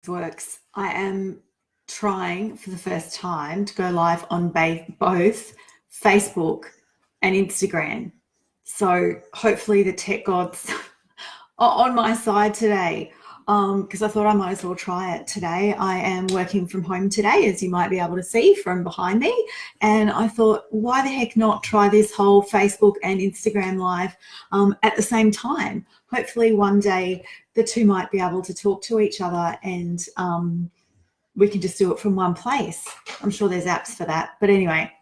Works. I am trying for the first time to go live on both Facebook and Instagram. So hopefully the tech gods are on my side today, because I thought I might as well try it today. I am working from home today, as you might be able to see from behind me. And I thought, why the heck not try this whole Facebook and Instagram live at the same time? Hopefully one day the two might be able to talk to each other and we can just do it from one place. I'm sure there's apps for that. But anyway,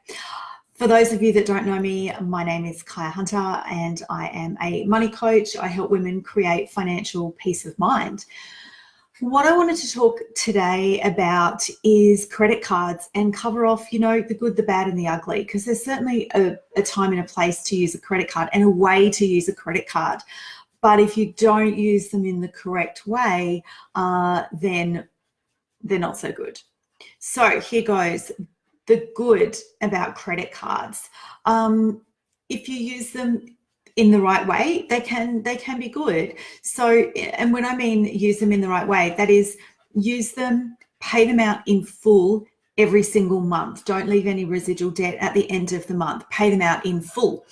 for those of you that don't know me, my name is Kaya Hunter and I am a money coach. I help women create financial peace of mind. What I wanted to talk today about is credit cards and cover off, the good, the bad and the ugly, because there's certainly a time and a place to use a credit card and a way to use a credit card. But if you don't use them in the correct way, then they're not so good. So here goes. The good about credit cards. If you use them in the right way, they can be good. So, and when I mean use them in the right way, that is use them, pay them out in full every single month. Don't leave any residual debt at the end of the month. Pay them out in full.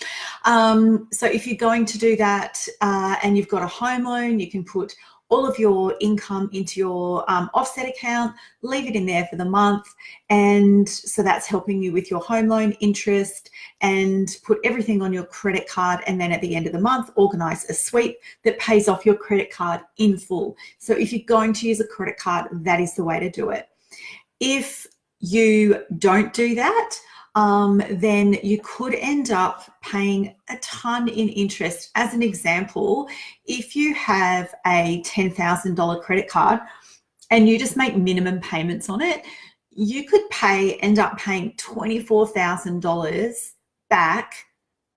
So if you're going to do that and you've got a home loan, you can put all of your income into your offset account, leave it in there for the month. And so that's helping you with your home loan interest, and put everything on your credit card. And then at the end of the month, organize a sweep that pays off your credit card in full. So if you're going to use a credit card, that is the way to do it. If you don't do that, then you could end up paying a ton in interest. As an example, if you have a $10,000 credit card and you just make minimum payments on it, you could end up paying $24,000 back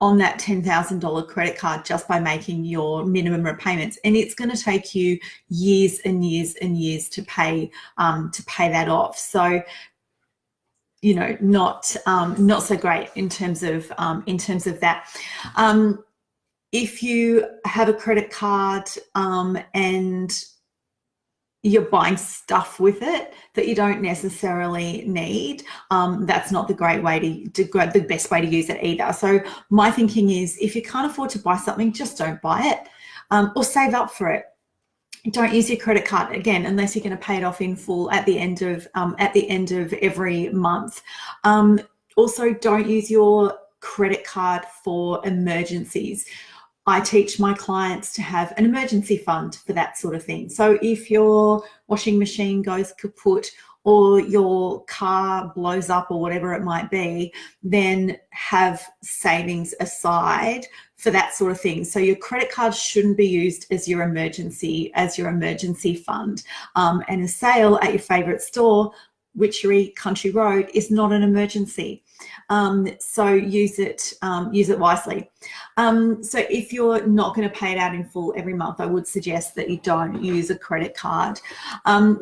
on that $10,000 credit card just by making your minimum repayments. And it's going to take you years and years and years to pay that off. So not so great in terms of that. If you have a credit card and you're buying stuff with it that you don't necessarily need, that's not the best way to use it either. So my thinking is, if you can't afford to buy something, just don't buy it, or save up for it. Don't use your credit card again unless you're going to pay it off in full at the end of every month. Also, don't use your credit card for emergencies. I teach my clients to have an emergency fund for that sort of thing. So if your washing machine goes kaput or your car blows up or whatever it might be, then have savings aside for that sort of thing. So your credit card shouldn't be used as your emergency fund. And a sale at your favorite store, Witchery Country Road, is not an emergency. So use it wisely. So if you're not going to pay it out in full every month, I would suggest that you don't use a credit card.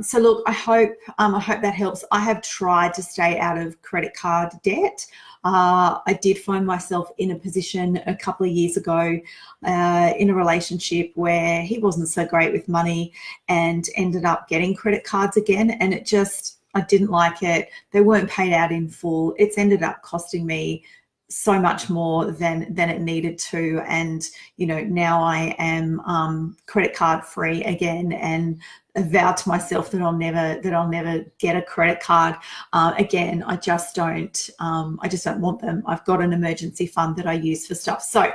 So look, I hope that helps. I have tried to stay out of credit card debt. I did find myself in a position a couple of years ago in a relationship where he wasn't so great with money and ended up getting credit cards again, and I didn't like it. They weren't paid out in full. It's ended up costing me so much more than it needed to. And, now I am credit card free again, and vowed to myself that I'll never get a credit card again. I just don't want them. I've got an emergency fund that I use for stuff. So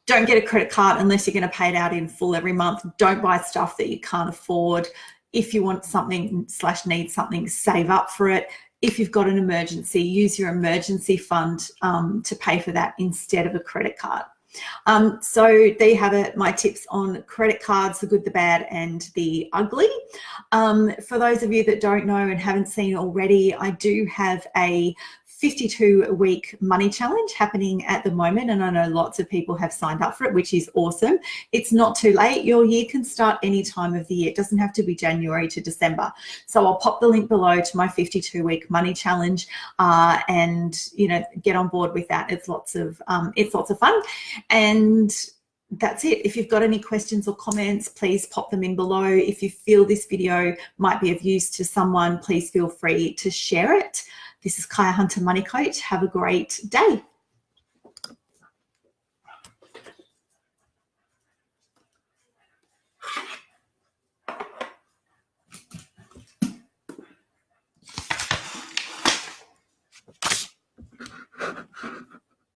don't get a credit card unless you're going to pay it out in full every month. Don't buy stuff that you can't afford. If you want something / need something, save up for it. If you've got an emergency, use your emergency fund to pay for that instead of a credit card. So there you have it, my tips on credit cards, the good, the bad and the ugly. For those of you that don't know and haven't seen already, I do have a 52-week money challenge happening at the moment, and I know lots of people have signed up for it, which is awesome. It's not too late. Your year can start any time of the year. It doesn't have to be January to December. So I'll pop the link below to my 52-week money challenge, and get on board with that. It's lots of fun. And that's it. If you've got any questions or comments, please pop them in below. If you feel this video might be of use to someone, please feel free to share it. This is Kaya Hunter Money Coach. Have a great day.